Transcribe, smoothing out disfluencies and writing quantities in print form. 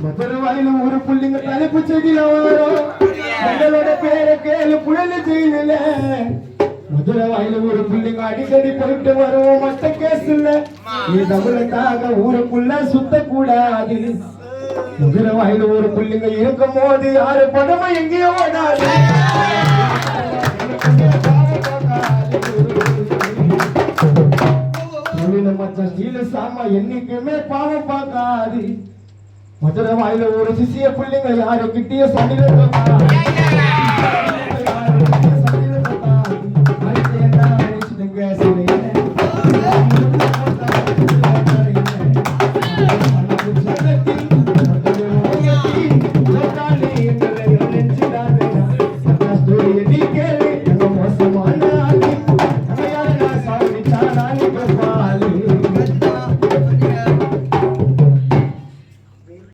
மதுரை வாயில ஒரு புள்ளிங்க தலைப்பு செய்தியில வரும் எங்களோட பேரை கேளு புயல் செய்யல மதுரை வாயில ஒரு புள்ளிங்க அடிக்கடி போயிட்டு வருவோம் மத்த கேஸ் இல்ல நீ தமிழுக்காக ஊருக்குள்ள சுத்த கூடாது மதுரை வாயில ஒரு புள்ளிங்க இருக்கும் போது யாரு படமா எங்கேயோ ஓடாது சாமா என்னைக்குமே பாவம் பார்க்காது மதுரை வாயில ஒரு சிசிய பிள்ளைங்க யாரு கிட்டிய சனில